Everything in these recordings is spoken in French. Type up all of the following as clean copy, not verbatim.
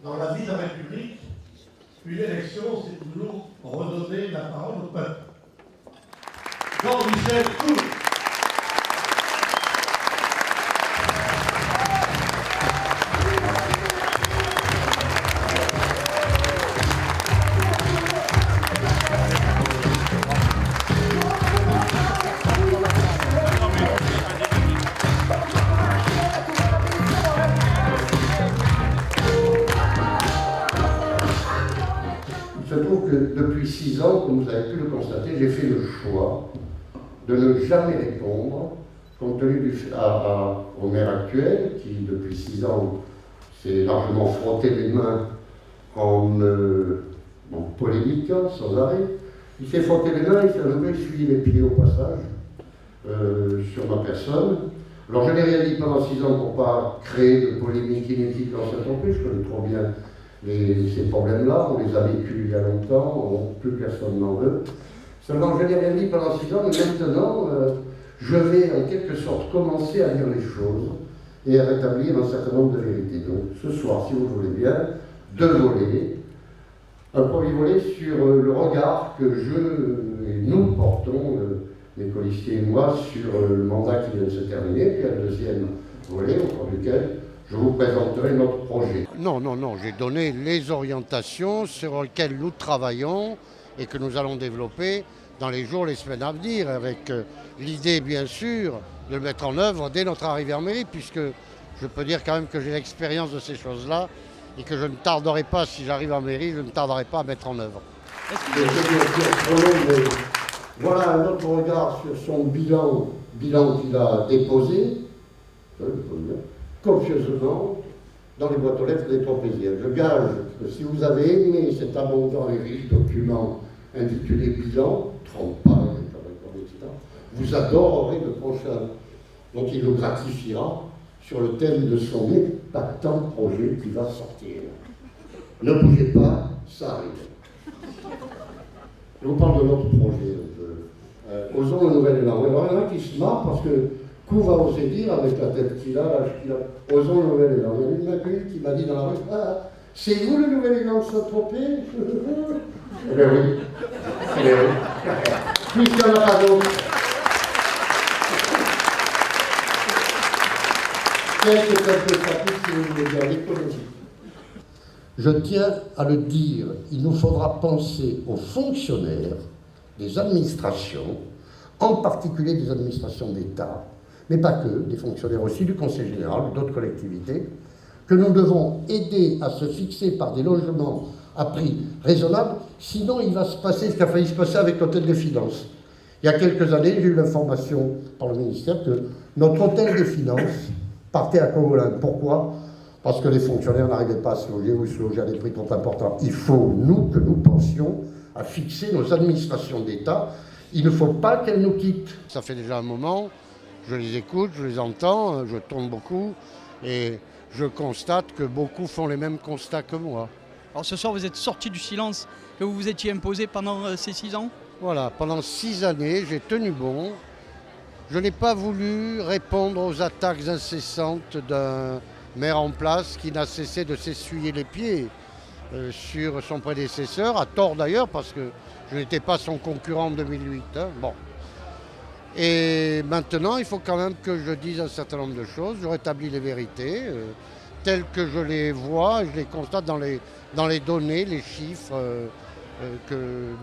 dans la vie de la République, une élection, c'est toujours redonner la parole au peuple. Jean-Michel Couve. Il se trouve que depuis 6 ans, comme vous avez pu le constater, j'ai fait le choix de ne jamais répondre, compte tenu au maire actuel, qui depuis 6 ans s'est largement frotté les mains en polémiquant sans arrêt. Il s'est frotté les mains, il s'est un peu essuyé les pieds au passage sur ma personne. Alors je n'ai rien dit pendant 6 ans pour ne pas créer de polémique inutile dans cette entreprise, je connais trop bien ces problèmes-là, on les a vécus il y a longtemps, plus personne n'en veut. Seulement, je n'ai rien dit pendant 6 ans, mais maintenant, je vais en quelque sorte commencer à dire les choses et à rétablir un certain nombre de vérités. Donc, ce soir, si vous voulez bien, 2 volets. Un premier volet sur le regard que nous portons, mes colistiers et moi, sur le mandat qui vient de se terminer, puis un deuxième volet, au cours duquel je vous présenterai notre projet. Non, j'ai donné les orientations sur lesquelles nous travaillons et que nous allons développer dans les jours, les semaines à venir, avec l'idée, bien sûr, de le mettre en œuvre dès notre arrivée en mairie, puisque je peux dire quand même que j'ai l'expérience de ces choses-là et que je ne tarderai pas, si j'arrive en mairie, je ne tarderai pas à mettre en œuvre. Voilà un autre regard sur son bilan qu'il a déposé, copieusement, dans les boîtes aux lettres des Tropéziennes. Je gage que si vous avez aimé cet abondant et riche document intitulé Bilan, 30 pages, etc., vous adorerez le prochain, dont il nous gratifiera sur le thème de son épatant projet qui va sortir. Ne bougez pas, ça arrive. Je vous parle de notre projet. Osons le nouvel élan. Il y en a un qui se marre parce que Couve va oser dire, avec la tête qu'il a, l'âge qu'il a, osons le nouvel élan. Il y a une qui m'a dit dans la rue, ah, c'est vous le nouvel élan de Saint-Tropez? Eh bien oui. Eh bien oui. Puisqu'il n'y en a pas d'autre. Quelques chapitres, si vous voulez dire, l'écologie. Je tiens à le dire, il nous faudra penser aux fonctionnaires des administrations, en particulier des administrations d'État, mais pas que, des fonctionnaires aussi du Conseil général, d'autres collectivités, que nous devons aider à se fixer par des logements à prix raisonnable, sinon il va se passer ce qui a failli se passer avec l'hôtel des finances. Il y a quelques années, j'ai eu l'information par le ministère que notre hôtel des finances partait à Cogolin. Pourquoi? Parce que les fonctionnaires n'arrivaient pas à se loger ou se loger à des prix trop importants. Il faut, que nous pensions à fixer nos administrations d'État. Il ne faut pas qu'elles nous quittent. Ça fait déjà un moment, je les écoute, je les entends, je tourne beaucoup et je constate que beaucoup font les mêmes constats que moi. Alors ce soir, vous êtes sorti du silence que vous vous étiez imposé pendant ces 6 ans? Voilà, pendant 6 années, j'ai tenu bon. Je n'ai pas voulu répondre aux attaques incessantes d'un maire en place qui n'a cessé de s'essuyer les pieds sur son prédécesseur, à tort d'ailleurs, parce que je n'étais pas son concurrent en 2008. Hein. Bon. Et maintenant, il faut quand même que je dise un certain nombre de choses. Je rétablis les vérités telles que je les vois, je les constate dans les données, les chiffres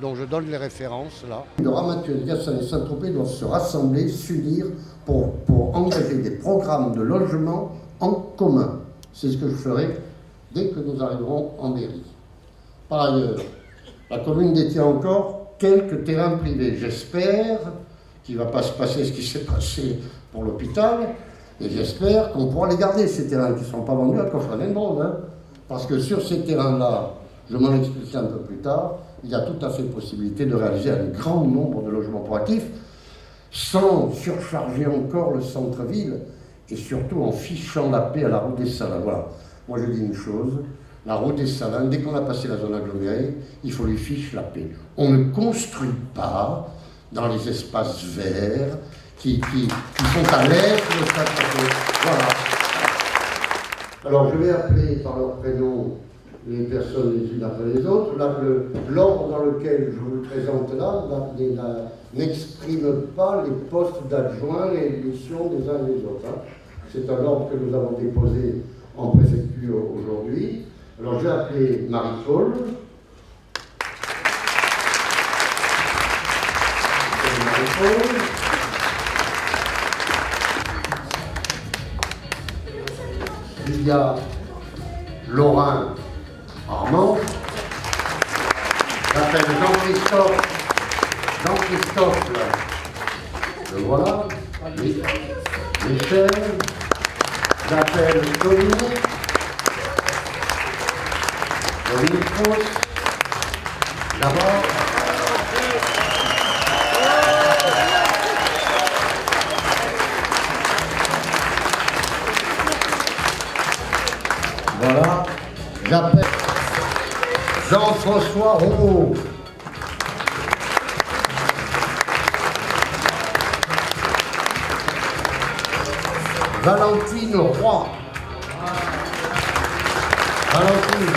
dont je donne les références là. Le Ramatuel, Gassan et Saint-Tropez doivent se rassembler, s'unir pour engager des programmes de logement en commun. C'est ce que je ferai dès que nous arriverons en mairie. Par ailleurs, la commune détient encore quelques terrains privés. J'espère qu'il ne va pas se passer ce qui s'est passé pour l'hôpital, et j'espère qu'on pourra les garder, ces terrains qui ne sont pas vendus à Coffre-Lendron. Hein, parce que sur ces terrains-là, je m'en expliquerai un peu plus tard, il y a tout à fait possibilité de réaliser un grand nombre de logements proactifs sans surcharger encore le centre-ville et surtout en fichant la paix à la route des Salins. Voilà. Moi je dis une chose, la route des Salins, dès qu'on a passé la zone agglomérée, il faut lui ficher la paix. On ne construit pas dans les espaces verts qui sont à l'est de Saint-Tropez. Voilà. Alors je vais appeler par leur prénom les personnes les unes après les autres. L'ordre dans lequel je vous le présente là n'exprime pas les postes d'adjoints et les missions des uns et des autres. Hein. C'est un ordre que nous avons déposé en préfecture aujourd'hui. Alors j'ai appelé Marie-Paul. Il y a Laurent Armand. J'appelle Jean-Christophe, le voilà. Michel. J'appelle Dominique. D'abord. Voilà, j'appelle Jean-François Rouault. Valentine Roy. Valentine,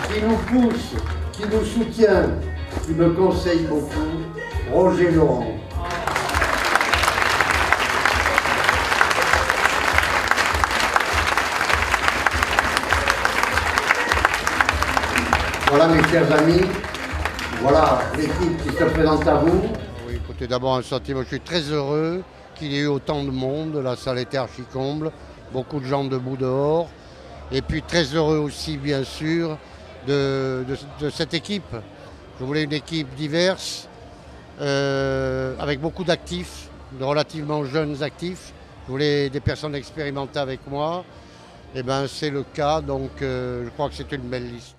qui nous pousse, qui nous soutient, qui me conseille beaucoup, Roger Laurent. Voilà mes chers amis, voilà l'équipe qui se présente à vous. Oui, écoutez, d'abord un sentiment, je suis très heureux qu'il y ait eu autant de monde, la salle était archi-comble, beaucoup de gens debout dehors. Et puis très heureux aussi, bien sûr, de cette équipe. Je voulais une équipe diverse, avec beaucoup d'actifs, de relativement jeunes actifs. Je voulais des personnes expérimentées avec moi. Et bien c'est le cas, donc je crois que c'est une belle liste.